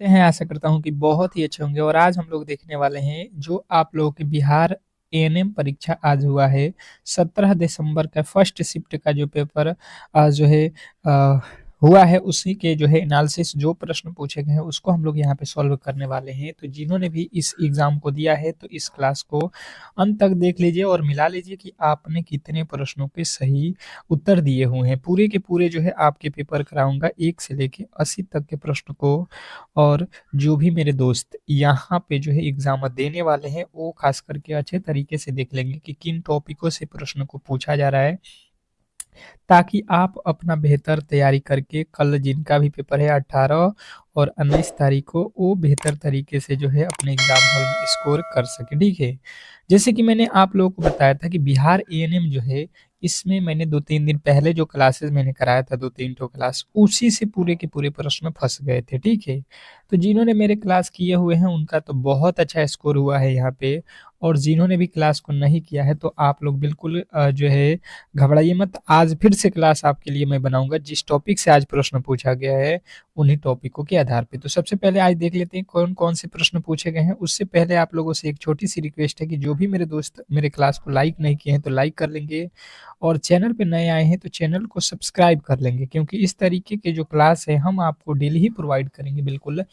कैसे हैं? आशा करता हूँ कि बहुत ही अच्छे होंगे और आज हम लोग देखने वाले हैं जो आप लोगों के बिहार एएनएम परीक्षा आज हुआ है 17 दिसंबर का फर्स्ट शिफ्ट का जो पेपर जो है अ, हुआ है उसी के जो है एनालिसिस जो प्रश्न पूछे गए हैं उसको हम लोग यहाँ पे सॉल्व करने वाले हैं। तो जिन्होंने भी इस एग्जाम को दिया है तो इस क्लास को अंत तक देख लीजिए और मिला लीजिए कि आपने कितने प्रश्नों के सही उत्तर दिए हुए हैं। पूरे के पूरे जो है आपके पेपर कराऊंगा 1 से लेके 80 तक के प्रश्न को। और जो भी मेरे दोस्त यहाँ पे जो है एग्जाम देने वाले हैं वो खास करके अच्छे तरीके से देख लेंगे कि किन टॉपिकों से प्रश्न को पूछा जा रहा है, ताकि आप अपना बेहतर तैयारी करके कल जिनका भी पेपर है 18 और 19 तारीख को वो बेहतर तरीके से जो है अपने एग्जाम हॉल में स्कोर कर सके। ठीक है, जैसे कि मैंने आप लोगों को बताया था कि बिहार एएनएम जो है इसमें मैंने 2-3 दिन पहले जो क्लासेस मैंने कराया था 2-3 ठो क्लास उसी से पूरे के पूरे प्रश्न फंस गए थे। ठीक है, तो जिन्होंने मेरे क्लास किए हुए हैं उनका तो बहुत अच्छा स्कोर हुआ है यहाँ पे। और जिन्होंने भी क्लास को नहीं किया है तो आप लोग बिल्कुल जो है घबराइए मत। आज फिर से क्लास आपके लिए मैं बनाऊंगा जिस टॉपिक से आज प्रश्न पूछा गया है उन्हीं टॉपिकों के आधार पे। तो सबसे पहले आज देख लेते हैं कौन कौन से प्रश्न पूछे गए हैं। उससे पहले आप लोगों से एक छोटी सी रिक्वेस्ट है कि जो भी मेरे दोस्त मेरे क्लास को लाइक नहीं किए हैं तो लाइक कर लेंगे और चैनल पे नए आए हैं तो चैनल को सब्सक्राइब कर लेंगे, क्योंकि इस तरीके के जो क्लास है हम आपको डेली ही प्रोवाइड करेंगे बिल्कुल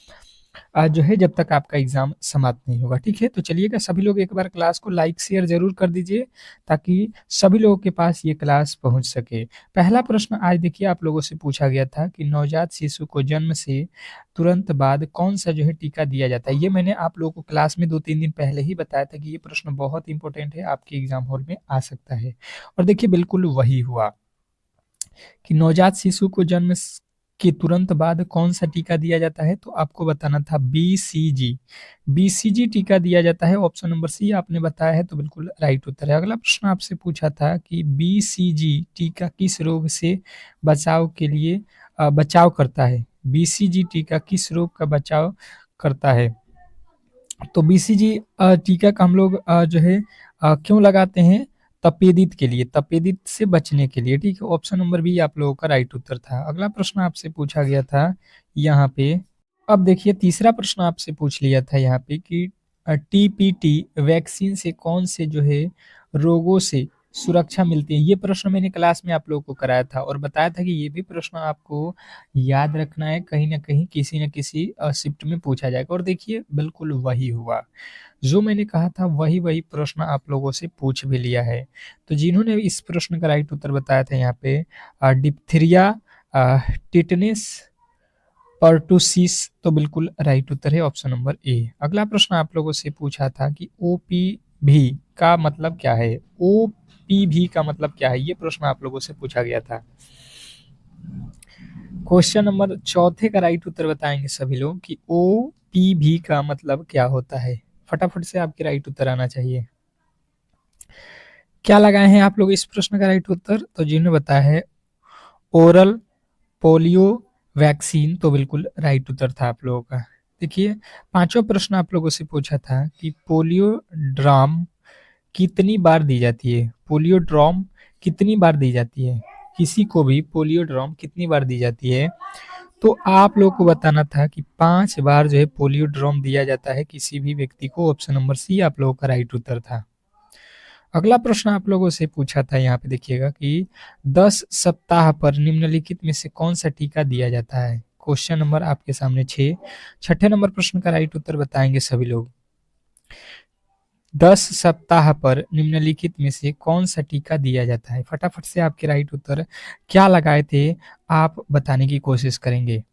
जो है जब तक आपका एग्जाम समाप्त नहीं होगा। ठीक है, तो चलिएगा सभी लोग एक बार क्लास को लाइक शेयर जरूर कर दीजिए ताकि सभी लोगों के पास ये क्लास पहुंच सके। पहला प्रश्न आज देखिए आप लोगों से पूछा गया था कि नवजात शिशु को जन्म से तुरंत बाद कौन सा जो है टीका दिया जाता है। ये मैंने आप लोगों को क्लास में 2-3 दिन पहले ही बताया था कि ये प्रश्न बहुत इंपॉर्टेंट है, आपके एग्जाम हॉल में आ सकता है। और देखिए बिल्कुल वही हुआ कि नवजात शिशु को के तुरंत बाद कौन सा टीका दिया जाता है, तो आपको बताना था बीसीजी। बीसीजी टीका दिया जाता है, ऑप्शन नंबर सी आपने बताया है तो बिल्कुल राइट उत्तर है। अगला प्रश्न आपसे पूछा था कि बीसीजी टीका किस रोग से बचाव के लिए बचाव करता है। बीसीजी टीका किस रोग का बचाव करता है, तो बीसीजी टीका का हम लोग जो है क्यों लगाते हैं, तपेदित के लिए, तपेदित से बचने के लिए। ठीक है, ऑप्शन नंबर बी आप लोगों का राइट उत्तर था। अगला प्रश्न आपसे पूछा गया था यहाँ पे, अब देखिए तीसरा प्रश्न आपसे पूछ लिया था यहाँ पे कि टीपीटी वैक्सीन से कौन से जो है रोगों से सुरक्षा मिलती है। ये प्रश्न मैंने क्लास में आप लोगों को कराया था और बताया था कि ये भी प्रश्न आपको याद रखना है, कहीं ना कहीं किसी न किसी शिफ्ट में पूछा जाएगा। और देखिए बिल्कुल वही हुआ, जो मैंने कहा था वही वही प्रश्न आप लोगों से पूछ भी लिया है। तो जिन्होंने इस प्रश्न का राइट उत्तर बताया था यहाँ पे डिप्थीरिया, टिटनेस, पर्टुसिस, तो बिल्कुल राइट उत्तर है ऑप्शन नंबर ए। अगला प्रश्न आप लोगों से पूछा था कि ओपीवी का मतलब क्या है। ओपीवी का मतलब क्या है, ये प्रश्न आप लोगों से पूछा गया था। क्वेश्चन नंबर चौथे का राइट उत्तर बताएंगे सभी लोग कि ओपीवी का मतलब क्या होता है। फटाफट से आपके राइट उत्तर आना चाहिए। क्या लगाए हैं आप लोग इस प्रश्न का राइट उत्तर, तो जिन्होंने बताया है ओरल पोलियो वैक्सीन, तो बिल्कुल राइट उत्तर था आप लोगों का। देखिए पांचवा प्रश्न आप लोगों से पूछा था कि पोलियो ड्राम कितनी बार दी जाती है। पोलियो ड्रॉम कितनी बार दी जाती है, किसी को भी पोलियो ड्रॉम कितनी बार दी जाती है, तो आप लोग को बताना था कि 5 बार जो है पोलियो ड्रॉम दिया जाता है किसी भी व्यक्ति को। ऑप्शन नंबर सी आप लोगों का राइट उत्तर था। अगला प्रश्न आप लोगों से पूछा था यहाँ पे देखिएगा कि 10 सप्ताह पर निम्नलिखित में से कौन सा टीका दिया जाता है। क्वेश्चन नंबर आपके सामने 6। छठे नंबर प्रश्न का राइट उत्तर बताएंगे सभी लोग। 10 सप्ताह पर निम्नलिखित में से कौन सा टीका दिया जाता है। फटाफट से आपके राइट उत्तर क्या लगाए थे आप बताने की कोशिश करेंगे।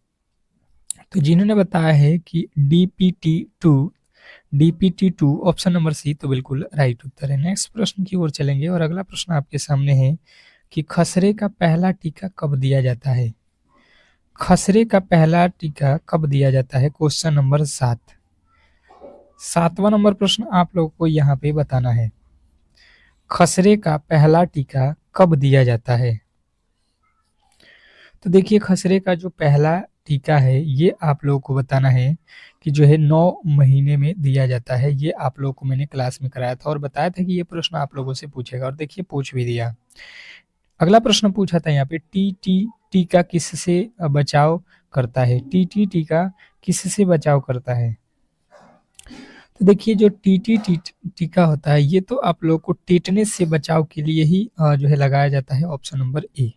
तो जिन्होंने बताया है कि DPT two option number C, तो बिल्कुल राइट उत्तर है। नेक्स्ट प्रश्न की ओर चलेंगे और अगला प्रश्न आपके सामने है कि खसरे का पहला टीका कब दिया जाता है। खसरे का पहला टीका कब दिया जाता है, क्वेश्चन नंबर 7। 7वां नंबर प्रश्न आप लोगों को यहाँ पे बताना है, खसरे का पहला टीका कब दिया जाता है। तो देखिए खसरे का जो पहला टीका है ये आप लोगों को बताना है कि जो है 9 महीने में दिया जाता है। ये आप लोगों को मैंने क्लास में कराया था और बताया था कि ये प्रश्न आप लोगों से पूछेगा और देखिए पूछ भी दिया। अगला प्रश्न पूछा था यहाँ पे टी टी टीका किससे बचाव करता है? टीटी टीका किससे बचाव करता है? तो देखिए जो टीटी टीका होता है ये तो आप लोग को टेटनेस से बचाव के लिए ही जो है लगाया जाता है, ऑप्शन नंबर ए।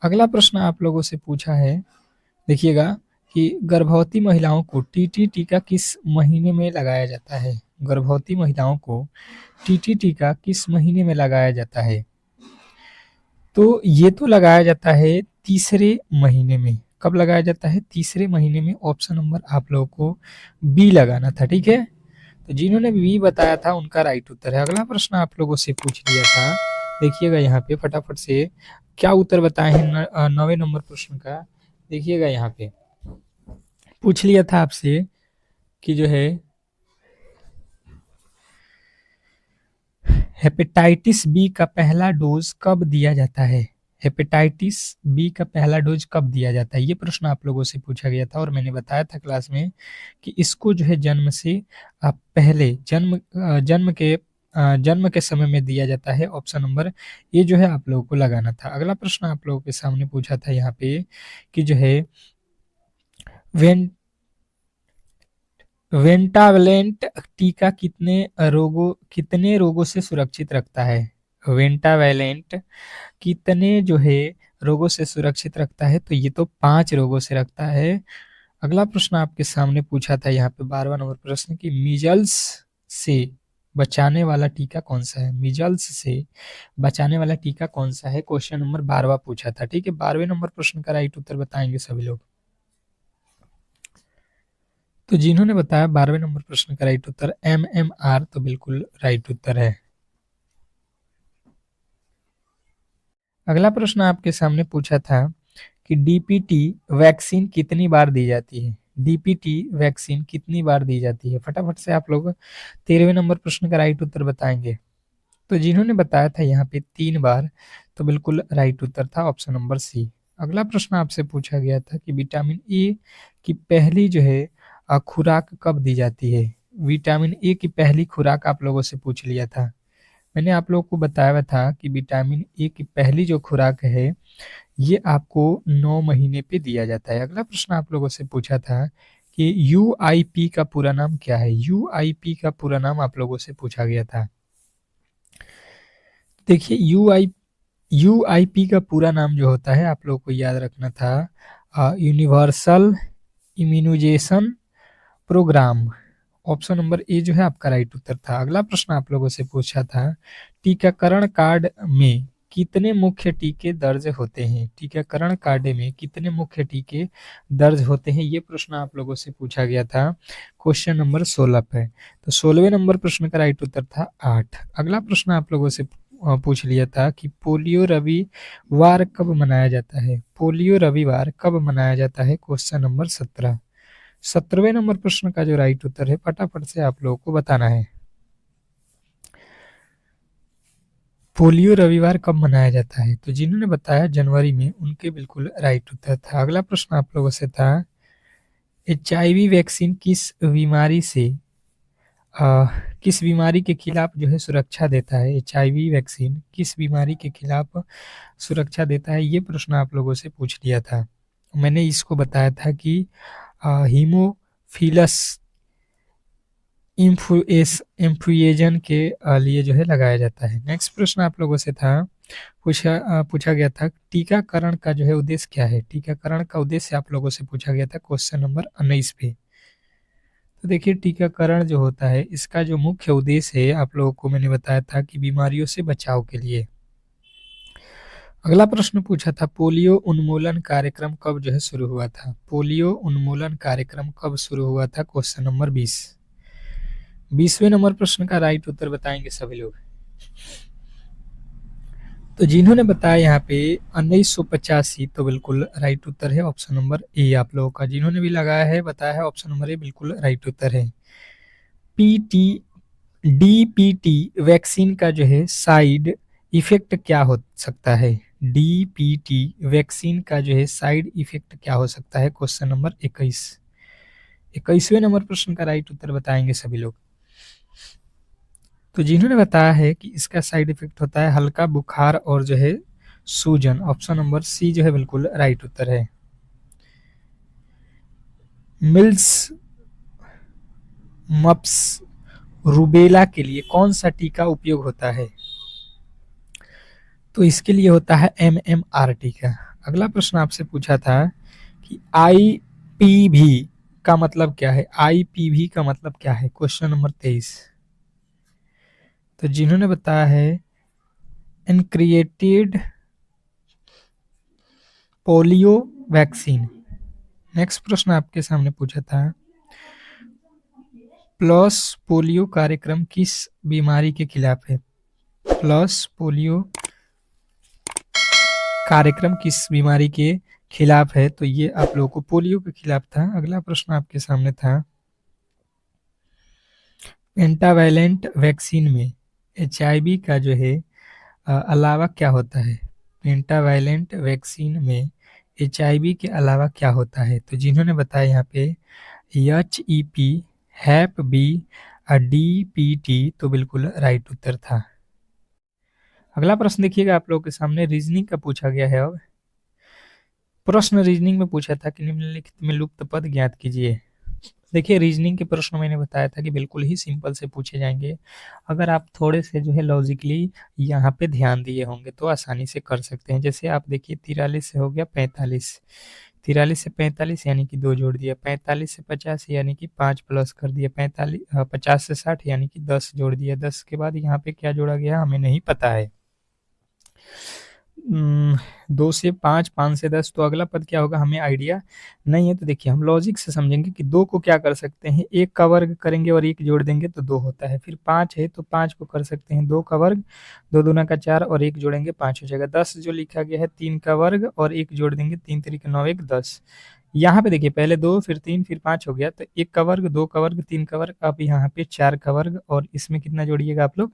अगला प्रश्न आप लोगों से पूछा है, देखिएगा कि गर्भवती महिलाओं को टीटी टीका किस महीने में लगाया जाता है? गर्भवती महिलाओं को टीटी टीका किस महीने में लगाया जाता है? तो ये तो लगाया जाता है तीसरे महीने में। कब लगाया जाता है? तीसरे महीने में। ऑप्शन नंबर आप लोगों को बी लगाना था, ठीक है। तो जिन्होंने बी बताया था उनका राइट उत्तर है। अगला प्रश्न आप लोगों से पूछ लिया था, देखिएगा यहाँ पे फटाफट से क्या उत्तर बताए हैं 9वें नंबर प्रश्न का। देखिएगा यहाँ पे पूछ लिया था आपसे कि जो है हेपेटाइटिस बी का पहला डोज कब दिया जाता है? हेपेटाइटिस बी का पहला डोज कब दिया जाता है? ये प्रश्न आप लोगों से पूछा गया था और मैंने बताया था क्लास में कि इसको जो है जन्म से पहले जन्म के समय में दिया जाता है। ऑप्शन नंबर ये जो है आप लोगों को लगाना था। अगला प्रश्न आप लोगों के सामने पूछा था यहाँ पे कि जो है वेंटावेलेंट टीका कितने रोगों से सुरक्षित रखता है? वेंटावेलेंट कितने जो है रोगों से सुरक्षित रखता है? तो ये तो 5 रोगों से रखता है। अगला प्रश्न आपके सामने पूछा था यहाँ पे 12वां नंबर प्रश्न कि मीजल्स से बचाने वाला टीका कौन सा है? मीजल्स से बचाने वाला टीका कौन सा है? क्वेश्चन नंबर 12वां पूछा था, ठीक है। 12वें नंबर प्रश्न का राइट उत्तर बताएंगे सभी लोग। तो जिन्होंने बताया 12वें नंबर प्रश्न का राइट उत्तर MMR, तो बिल्कुल राइट उत्तर है। अगला प्रश्न आपके सामने पूछा था कि डीपीटी वैक्सीन कितनी बार दी जाती है? डीपीटी वैक्सीन कितनी बार दी जाती है? फटाफट से आप लोग 13वें नंबर प्रश्न का राइट उत्तर बताएंगे। तो जिन्होंने बताया था यहाँ पे 3 बार, तो बिल्कुल राइट उत्तर था ऑप्शन नंबर सी। अगला प्रश्न आपसे पूछा गया था कि विटामिन ए की पहली जो है खुराक कब दी जाती है? विटामिन ए की पहली खुराक आप लोगों से पूछ लिया था। मैंने आप लोगों को बताया था कि विटामिन ए की पहली जो खुराक है ये आपको 9 महीने पे दिया जाता है। अगला प्रश्न आप लोगों से पूछा था कि यूआईपी का पूरा नाम क्या है? यूआईपी का पूरा नाम आप लोगों से पूछा गया था। देखिए यूआईपी का पूरा नाम जो होता है आप लोगों को याद रखना था, universal immunisation programme. Option number A जो है आपका राइट उत्तर था। अगला प्रश्न आप लोगों से पूछा था टीकाकरण कार्ड में कितने मुख्य टीके दर्ज होते हैं? टीकाकरण कार्ड में कितने मुख्य टीके दर्ज होते हैं? ये प्रश्न आप लोगों से पूछा गया था क्वेश्चन नंबर 16 पे। तो 16वें नंबर प्रश्न का राइट उत्तर था 8। अगला प्रश्न आप लोगों से पूछ लिया था कि पोलियो रविवार कब मनाया जाता है? पोलियो रविवार कब मनाया जाता है? Question number 17। 17वें नंबर प्रश्न का जो राइट उत्तर है फटाफट से आप लोगों को बताना है। पोलियो रविवार कब मनाया जाता है? तो जिन्होंने बताया जनवरी में, उनके बिल्कुल राइट उत्तर था। अगला प्रश्न आप लोगों से था एचआईवी वैक्सीन किस बीमारी के खिलाफ जो है सुरक्षा देता है? एचआईवी वैक्सीन किस बीमारी के खिलाफ सुरक्षा देता है? ये प्रश्न आप लोगों से पूछ लिया था। मैंने इसको बताया था कि हीमोफिलस इन्फ्लुएंजा के लिए जो है लगाया जाता है। नेक्स्ट प्रश्न आप लोगों से था पूछा गया था टीकाकरण का जो है उद्देश्य क्या है? टीकाकरण का उद्देश्य आप लोगों से पूछा गया था क्वेश्चन नंबर 19 पे। तो देखिए टीकाकरण जो होता है इसका जो मुख्य उद्देश्य है आप लोगों को मैंने बताया था कि बीमारियों से बचाव के लिए। अगला प्रश्न पूछा था पोलियो उन्मूलन कार्यक्रम कब जो है शुरू हुआ था? पोलियो उन्मूलन कार्यक्रम कब शुरू हुआ था? Question number 20। 20वें नंबर प्रश्न का राइट उत्तर बताएंगे सभी लोग। तो जिन्होंने बताया यहाँ पे 1985, तो बिल्कुल राइट उत्तर है ऑप्शन नंबर ए आप लोगों का। जिन्होंने भी लगाया है बताया है ऑप्शन नंबर ए बिल्कुल राइट उत्तर है। डीपीटी वैक्सीन का जो है साइड इफेक्ट क्या हो सकता है? डीपीटी वैक्सीन का जो है साइड इफेक्ट क्या हो सकता है? Question number 21। 21वें नंबर प्रश्न का राइट उत्तर बताएंगे सभी लोग। तो जिन्होंने बताया है कि इसका साइड इफेक्ट होता है हल्का बुखार और जो है सूजन। ऑप्शन नंबर सी जो है बिल्कुल राइट उत्तर है। मिल्स मप्स रूबेला के लिए कौन सा टीका उपयोग होता है? तो इसके लिए होता है MMR टीका। अगला प्रश्न आपसे पूछा था कि IPV का मतलब क्या है? IPV का मतलब क्या है? Question number 23। तो जिन्होंने बताया है इनक्रिएटेड पोलियो वैक्सीन। नेक्स्ट प्रश्न आपके सामने पूछा था प्लस पोलियो कार्यक्रम किस बीमारी के खिलाफ है? प्लस पोलियो कार्यक्रम किस बीमारी के खिलाफ है? तो ये आप लोगों को पोलियो के खिलाफ था। अगला प्रश्न आपके सामने था पेंटावैलेंट वैक्सीन में HIV का जो है अलावा क्या होता है? पेंटावैलेंट वैक्सीन में HIV के अलावा क्या होता है? तो जिन्होंने बताया यहाँ पे HEP, हैप बी, DPT, तो बिल्कुल राइट उत्तर था। अगला प्रश्न देखिएगा आप लोगों के सामने रीजनिंग का पूछा गया है। अब प्रश्न रीजनिंग में पूछा था कि निम्नलिखित में लुप्त पद ज्ञात कीजिए। देखिए रीजनिंग के प्रश्न मैंने बताया था कि बिल्कुल ही सिंपल से पूछे जाएंगे। अगर आप थोड़े से जो है लॉजिकली यहाँ पे ध्यान दिए होंगे तो आसानी से कर सकते हैं। जैसे आप देखिए 43 से हो गया 45, 43 से 45 यानी कि 2 जोड़ दिया, 45 से 50 यानी कि 5 प्लस कर दिया, 50 से 60 यानी कि 10 जोड़ दिया, 10 के बाद यहाँ पे क्या जोड़ा गया हमें नहीं पता है। 2 से 5, 5 से 10, तो अगला पद क्या होगा हमें आइडिया नहीं है। तो देखिए हम लॉजिक से समझेंगे कि 2 को क्या कर सकते हैं, 1 का वर्ग करेंगे और 1 जोड़ देंगे तो 2 होता है। फिर 5 है तो 5 को कर सकते हैं 2 का वर्ग, 2 दूना का 4 और 1 जोड़ेंगे 5 हो जाएगा। 10 जो लिखा गया है 3 का वर्ग और 1 जोड़ देंगे, 3 3 9 1 10। यहाँ पे देखिए पहले 2 फिर 3 फिर 5 हो गया, तो 1 का वर्ग, 2 का वर्ग, 3 का वर्ग, अब यहाँ पे 4 का वर्ग और इसमें कितना जोड़िएगा आप लोग,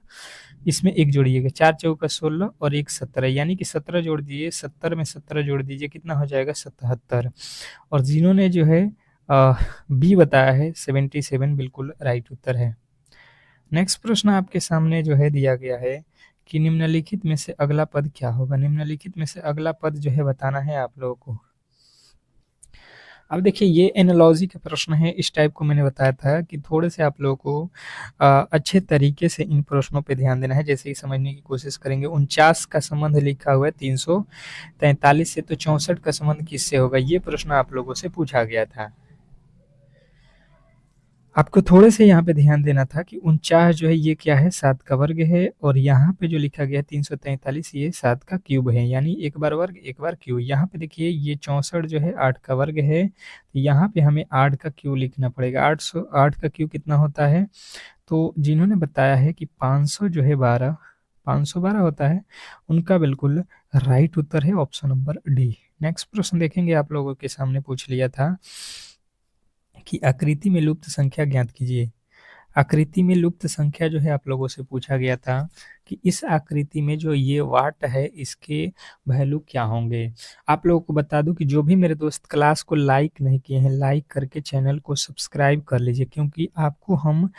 इसमें 1 जोड़िएगा, 4 चौका 16 और 1 17 यानी कि 17 जोड़ दिए, 70 में 17 जोड़ दीजिए, कितना हो जाएगा 77। और जिन्होंने जो है बी बताया है 77 बिल्कुल राइट उत्तर है। नेक्स्ट प्रश्न आपके सामने जो है दिया गया है कि निम्नलिखित में से अगला पद क्या होगा? निम्नलिखित में से अगला पद जो है बताना है आप लोगों को। अब देखिए ये एनालॉजी का प्रश्न है। इस टाइप को मैंने बताया था कि थोड़े से आप लोगों को अच्छे तरीके से इन प्रश्नों पे ध्यान देना है। जैसे ही समझने की कोशिश करेंगे, 49 का संबंध लिखा हुआ है 343 से, तो 64 का संबंध किससे होगा? ये प्रश्न आप लोगों से पूछा गया था। आपको थोड़े से यहाँ पे ध्यान देना था कि 49 जो है ये क्या है, 7 का वर्ग है, और यहाँ पे जो लिखा गया 343 ये 7 का क्यूब है, यानी एक बार वर्ग एक बार क्यूब। यहाँ पे देखिए ये 64 जो है 8 का वर्ग है, तो यहाँ पे हमें 8 का क्यूब लिखना पड़ेगा। 808 का क्यूब कितना होता है? तो जिन्होंने बताया है कि 500 जो है 12, 512 होता है, उनका बिल्कुल राइट उत्तर है ऑप्शन नंबर डी। नेक्स्ट प्रश्न देखेंगे, आप लोगों के सामने पूछ लिया था कि आकृति में लुप्त संख्या ज्ञात कीजिए। आकृति में लुप्त संख्या जो है आप लोगों से पूछा गया था कि इस आकृति में जो ये वाट है इसके वैल्यू क्या होंगे। आप लोगों को बता दूं कि जो भी मेरे दोस्त क्लास को लाइक नहीं किए हैं, लाइक करके चैनल को सब्सक्राइब कर लीजिए, क्योंकि आपको हम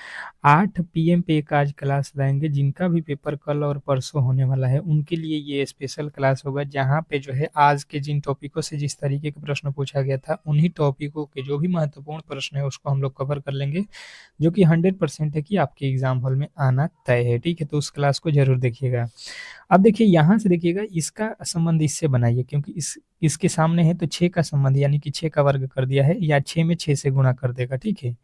8 PM पे एक आज क्लास लाएंगे। जिनका भी पेपर कल और परसों होने वाला है उनके लिए ये स्पेशल क्लास होगा, जहाँ पे जो है आज के जिन टॉपिकों से जिस तरीके के प्रश्न पूछा गया था उन्हीं टॉपिकों के जो भी महत्वपूर्ण प्रश्न है उसको हम लोग कवर कर लेंगे, जो कि 100% है कि आपके एग्जाम हॉल में आना तय है। ठीक है, तो उस क्लास को जरूर देखिएगा। अब देखिए यहाँ से देखिएगा, इसका संबंध इससे बनाइए, क्योंकि इसके सामने है तो 6 का संबंध, यानी कि 6 का वर्ग कर दिया है, या 6 में 6 से गुणा कर देगा। ठीक है,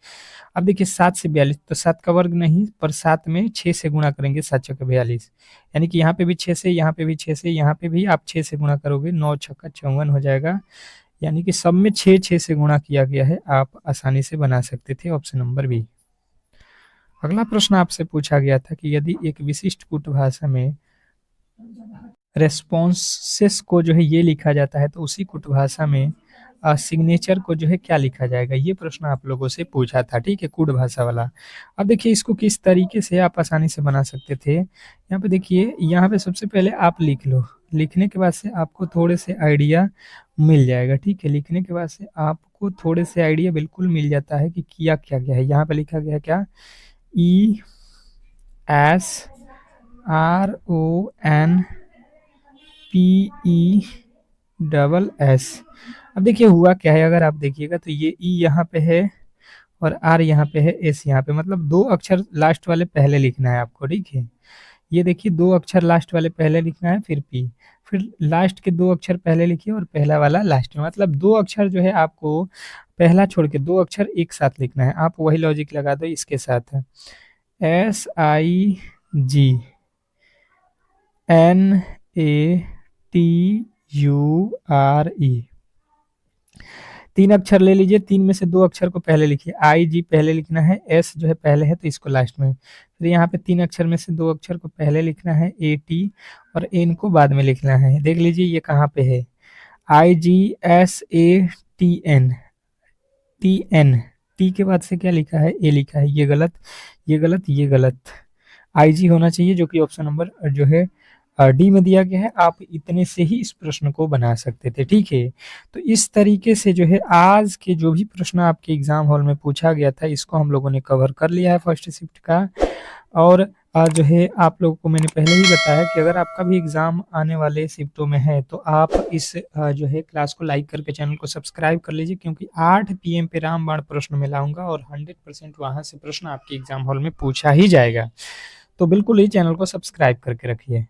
अब देखिए 7 से 42, तो 7 का वर्ग नहीं पर 7 में 6 से गुणा करेंगे, 7 छक्का 42, यानी कि यहाँ पे भी 6 से, यहाँ पे भी 6 से, यहाँ पे भी आप 6 से गुणा करोगे, 9 छक्का 54 हो जाएगा, यानी कि सब में 6 6 से गुणा किया गया है। आप आसानी से बना सकते थे ऑप्शन नंबर बी। अगला प्रश्न आपसे पूछा गया था कि यदि एक विशिष्ट कूट भाषा में रेस्पॉन्सेस को जो है ये लिखा जाता है, तो उसी कूट भाषा में सिग्नेचर को जो है क्या लिखा जाएगा? ये प्रश्न आप लोगों से पूछा था। ठीक है, कूट भाषा वाला। अब देखिए इसको किस तरीके से आप आसानी से बना सकते थे। यहाँ पे देखिए, यहाँ पे सबसे पहले आप लिख लो, लिखने के बाद से आपको थोड़े से आइडिया मिल जाएगा। ठीक है, लिखने के बाद से आपको थोड़े से आइडिया बिल्कुल मिल जाता है कि किया क्या गया है। यहाँ पे लिखा गया है क्या, ESRONPE डबल एस। अब देखिए हुआ क्या है, अगर आप देखिएगा तो ये ई यहाँ पे है और आर यहाँ पे है, एस यहाँ पे, मतलब दो अक्षर लास्ट वाले पहले लिखना है आपको, ठीक है। ये देखिए दो अक्षर लास्ट वाले पहले लिखना है, फिर पी, फिर लास्ट के दो अक्षर पहले लिखिए और पहला वाला लास्ट में, मतलब दो अक्षर जो है आपको पहला छोड़ के दो अक्षर एक साथ लिखना है। आप वही लॉजिक लगा दो इसके साथ, है SIGNATURE, तीन अक्षर ले लीजिए, तीन में से दो अक्षर को पहले लिखिए, आई जी पहले लिखना है, एस जो है पहले है तो इसको लास्ट में, फिर यहाँ पे तीन अक्षर में से दो अक्षर को पहले लिखना है, ए टी, और एन को बाद में लिखना है। देख लीजिए ये कहाँ पे है, IGSATN, टी एन, टी के बाद से क्या लिखा है, ए लिखा है, ये गलत, ये गलत, ये गलत, IG होना चाहिए जो कि ऑप्शन नंबर जो है डी में दिया गया है। आप इतने से ही इस प्रश्न को बना सकते थे, ठीक है। तो इस तरीके से जो है आज के जो भी प्रश्न आपके एग्जाम हॉल में पूछा गया था, इसको हम लोगों ने कवर कर लिया है फर्स्ट शिफ्ट का। और जो है आप लोगों को मैंने पहले ही बताया कि अगर आपका भी एग्जाम आने वाले शिफ्टों में है तो आप इस जो है क्लास को लाइक करके चैनल को सब्सक्राइब कर लीजिए, क्योंकि 8 PM पे रामबाण प्रश्न में लाऊंगा और 100% वहां से प्रश्न आपके एग्जाम हॉल में पूछा ही जाएगा। तो बिल्कुल ही चैनल को सब्सक्राइब करके रखिए।